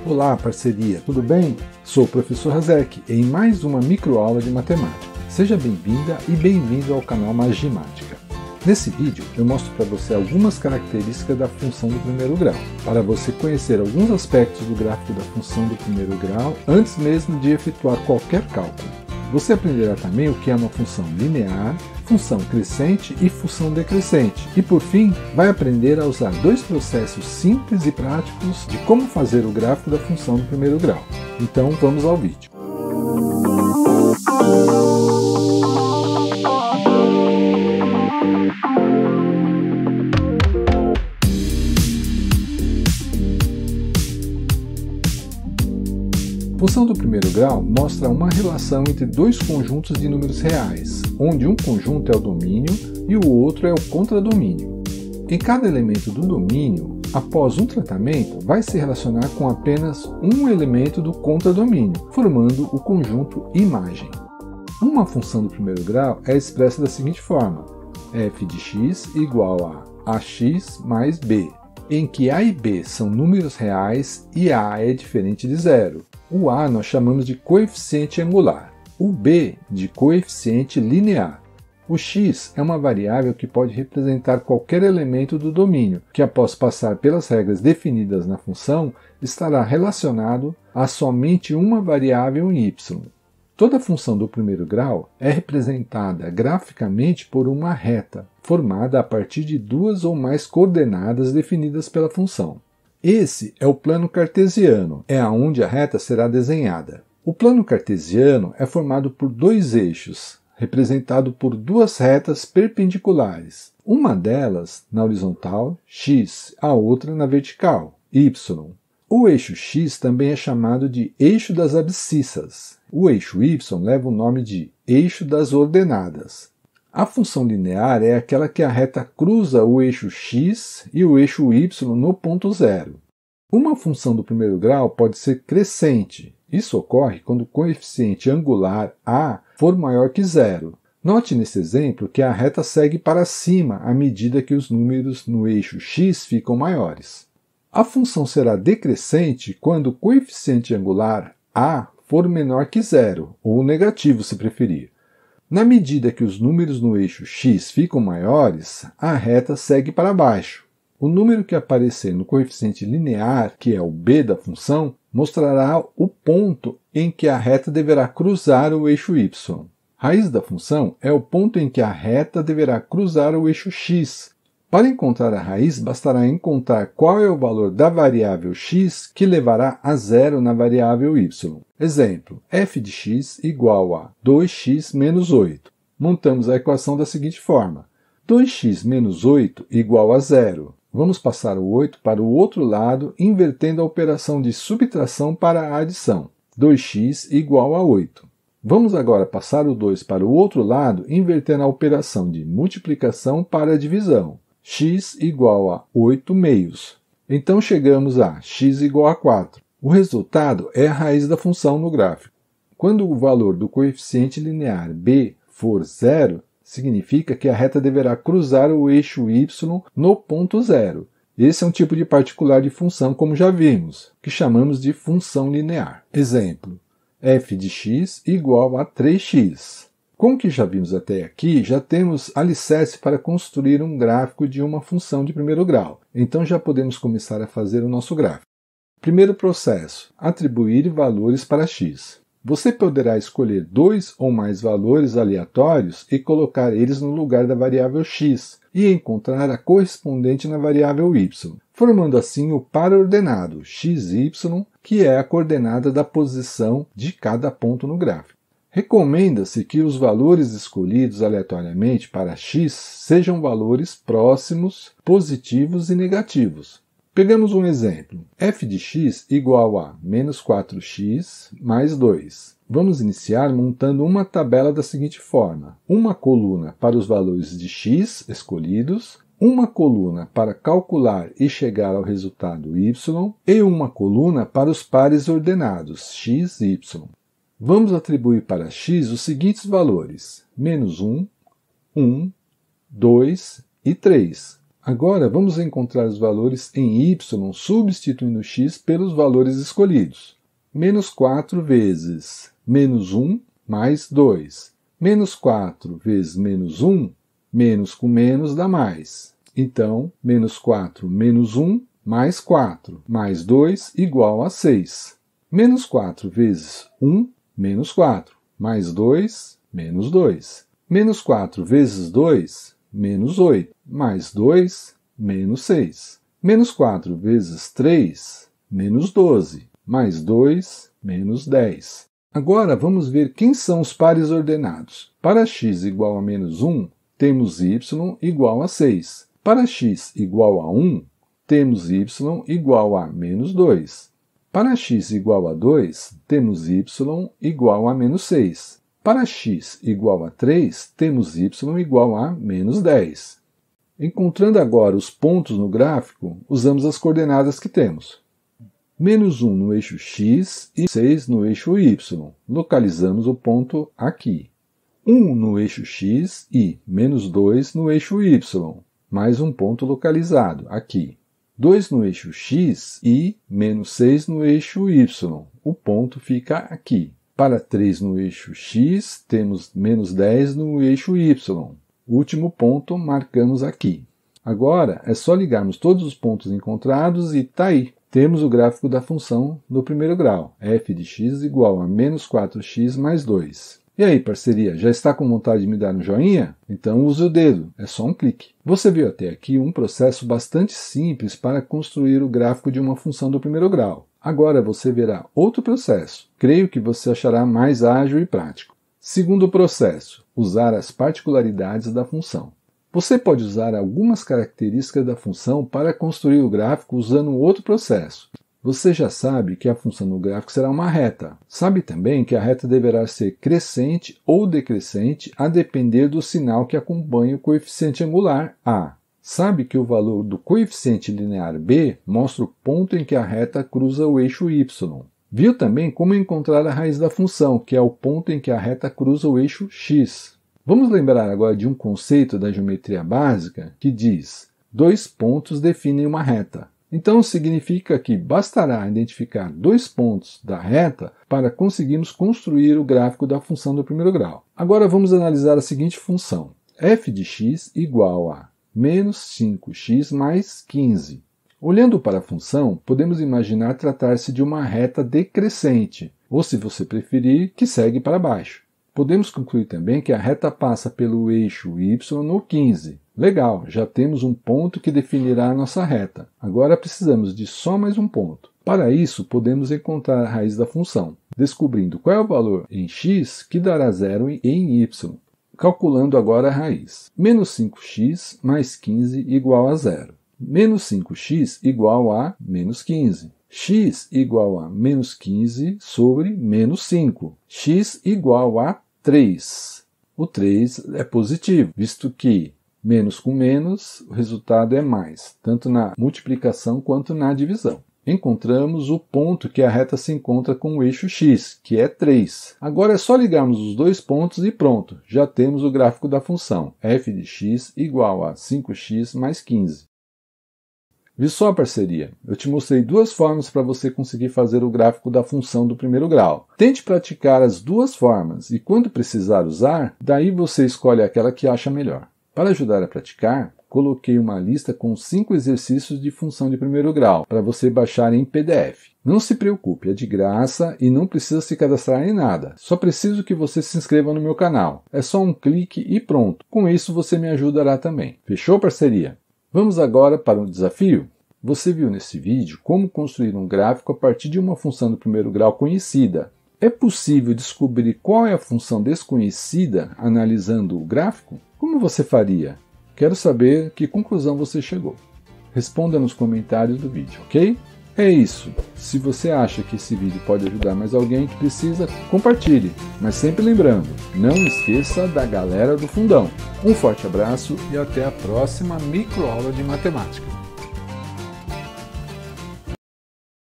Olá, parceria, tudo bem? Sou o professor Razek em mais uma microaula de matemática. Seja bem-vinda e bem-vindo ao canal Magimática. Nesse vídeo eu mostro para você algumas características da função do primeiro grau, para você conhecer alguns aspectos do gráfico da função do primeiro grau antes mesmo de efetuar qualquer cálculo. Você aprenderá também o que é uma função linear, função crescente e função decrescente. E por fim, vai aprender a usar dois processos simples e práticos de como fazer o gráfico da função do primeiro grau. Então vamos ao vídeo. A função do primeiro grau mostra uma relação entre dois conjuntos de números reais, onde um conjunto é o domínio e o outro é o contradomínio. Em cada elemento do domínio, após um tratamento, vai se relacionar com apenas um elemento do contradomínio, formando o conjunto imagem. Uma função do primeiro grau é expressa da seguinte forma: f de x igual a ax mais b, em que a e b são números reais e a é diferente de zero. O a nós chamamos de coeficiente angular, o b de coeficiente linear. O x é uma variável que pode representar qualquer elemento do domínio, que após passar pelas regras definidas na função, estará relacionado a somente uma variável em y. Toda função do primeiro grau é representada graficamente por uma reta, formada a partir de duas ou mais coordenadas definidas pela função. Esse é o plano cartesiano, é aonde a reta será desenhada. O plano cartesiano é formado por dois eixos, representado por duas retas perpendiculares. Uma delas na horizontal, x, a outra na vertical, y. O eixo x também é chamado de eixo das abscissas. O eixo y leva o nome de eixo das ordenadas. A função linear é aquela que a reta cruza o eixo x e o eixo y no ponto zero. Uma função do primeiro grau pode ser crescente. Isso ocorre quando o coeficiente angular a for maior que zero. Note nesse exemplo que a reta segue para cima à medida que os números no eixo x ficam maiores. A função será decrescente quando o coeficiente angular a for menor que zero, ou negativo se preferir. Na medida que os números no eixo x ficam maiores, a reta segue para baixo. O número que aparecer no coeficiente linear, que é o b da função, mostrará o ponto em que a reta deverá cruzar o eixo y. Raiz da função é o ponto em que a reta deverá cruzar o eixo x. Para encontrar a raiz, bastará encontrar qual é o valor da variável x que levará a zero na variável y. Exemplo, f de x igual a 2x menos 8. Montamos a equação da seguinte forma: 2x menos 8 igual a zero. Vamos passar o 8 para o outro lado, invertendo a operação de subtração para a adição. 2x igual a 8. Vamos agora passar o 2 para o outro lado, invertendo a operação de multiplicação para a divisão. X igual a 8 meios. Então chegamos a x igual a 4. O resultado é a raiz da função no gráfico. Quando o valor do coeficiente linear b for zero, significa que a reta deverá cruzar o eixo y no ponto zero. Esse é um tipo de particular de função, como já vimos, que chamamos de função linear. Exemplo, f de x igual a 3x. Com o que já vimos até aqui, já temos alicerce para construir um gráfico de uma função de primeiro grau. Então já podemos começar a fazer o nosso gráfico. Primeiro processo, atribuir valores para x. Você poderá escolher dois ou mais valores aleatórios e colocar eles no lugar da variável x e encontrar a correspondente na variável y, formando assim o par ordenado xy, que é a coordenada da posição de cada ponto no gráfico. Recomenda-se que os valores escolhidos aleatoriamente para x sejam valores próximos, positivos e negativos. Pegamos um exemplo. f de x igual a menos 4x mais 2. Vamos iniciar montando uma tabela da seguinte forma: uma coluna para os valores de x escolhidos, uma coluna para calcular e chegar ao resultado y e uma coluna para os pares ordenados x e y. Vamos atribuir para x os seguintes valores: menos 1, 1, 2 e 3. Agora vamos encontrar os valores em y substituindo x pelos valores escolhidos. Menos 4 vezes menos 1 mais 2. Menos 4 vezes menos 1, menos com menos dá mais. Então, menos 4 menos 1 mais 4, mais 2 igual a 6. Menos 4 vezes 1, menos 4, mais 2, menos 2. Menos 4 vezes 2, menos 8, mais 2, menos 6. Menos 4 vezes 3, menos 12, mais 2, menos 10. Agora vamos ver quem são os pares ordenados. Para x igual a menos 1, temos y igual a 6. Para x igual a 1, temos y igual a menos 2. Para x igual a 2, temos y igual a menos 6. Para x igual a 3, temos y igual a menos 10. Encontrando agora os pontos no gráfico, usamos as coordenadas que temos. Menos 1 no eixo x e 6 no eixo y. Localizamos o ponto aqui. 1 no eixo x e menos 2 no eixo y. Mais um ponto localizado aqui. 2 no eixo x e menos 6 no eixo y. O ponto fica aqui. Para 3 no eixo x, temos menos 10 no eixo y. Último ponto marcamos aqui. Agora é só ligarmos todos os pontos encontrados e tá aí. Temos o gráfico da função do primeiro grau, f de x igual a menos 4x mais 2. E aí, parceria, já está com vontade de me dar um joinha? Então use o dedo, é só um clique. Você viu até aqui um processo bastante simples para construir o gráfico de uma função do primeiro grau. Agora você verá outro processo. Creio que você achará mais ágil e prático. Segundo processo, usar as particularidades da função. Você pode usar algumas características da função para construir o gráfico usando outro processo. Você já sabe que a função no gráfico será uma reta. Sabe também que a reta deverá ser crescente ou decrescente a depender do sinal que acompanha o coeficiente angular A. Sabe que o valor do coeficiente linear B mostra o ponto em que a reta cruza o eixo Y. Viu também como encontrar a raiz da função, que é o ponto em que a reta cruza o eixo X. Vamos lembrar agora de um conceito da geometria básica que diz: dois pontos definem uma reta. Então significa que bastará identificar dois pontos da reta para conseguirmos construir o gráfico da função do primeiro grau. Agora vamos analisar a seguinte função: f de x igual a menos 5x mais 15. Olhando para a função, podemos imaginar tratar-se de uma reta decrescente, ou se você preferir, que segue para baixo. Podemos concluir também que a reta passa pelo eixo y no 15. Legal, já temos um ponto que definirá a nossa reta. Agora precisamos de só mais um ponto. Para isso, podemos encontrar a raiz da função, descobrindo qual é o valor em x que dará zero em y. Calculando agora a raiz. Menos 5x mais 15 igual a zero. Menos 5x igual a menos 15. X igual a menos 15 sobre menos 5. X igual a 3. O 3 é positivo, visto que menos com menos, o resultado é mais, tanto na multiplicação quanto na divisão. Encontramos o ponto que a reta se encontra com o eixo x, que é 3. Agora é só ligarmos os dois pontos e pronto, já temos o gráfico da função, f de x igual a 5x mais 15. Viu só, parceria? Eu te mostrei duas formas para você conseguir fazer o gráfico da função do primeiro grau. Tente praticar as duas formas e quando precisar usar, daí você escolhe aquela que acha melhor. Para ajudar a praticar, coloquei uma lista com 5 exercícios de função de primeiro grau para você baixar em PDF. Não se preocupe, é de graça e não precisa se cadastrar em nada. Só preciso que você se inscreva no meu canal. É só um clique e pronto. Com isso você me ajudará também. Fechou, parceria? Vamos agora para um desafio? Você viu nesse vídeo como construir um gráfico a partir de uma função do primeiro grau conhecida. É possível descobrir qual é a função desconhecida analisando o gráfico? Como você faria? Quero saber que conclusão você chegou. Responda nos comentários do vídeo, ok? É isso. Se você acha que esse vídeo pode ajudar mais alguém que precisa, compartilhe. Mas sempre lembrando, não esqueça da galera do fundão. Um forte abraço e até a próxima microaula de matemática.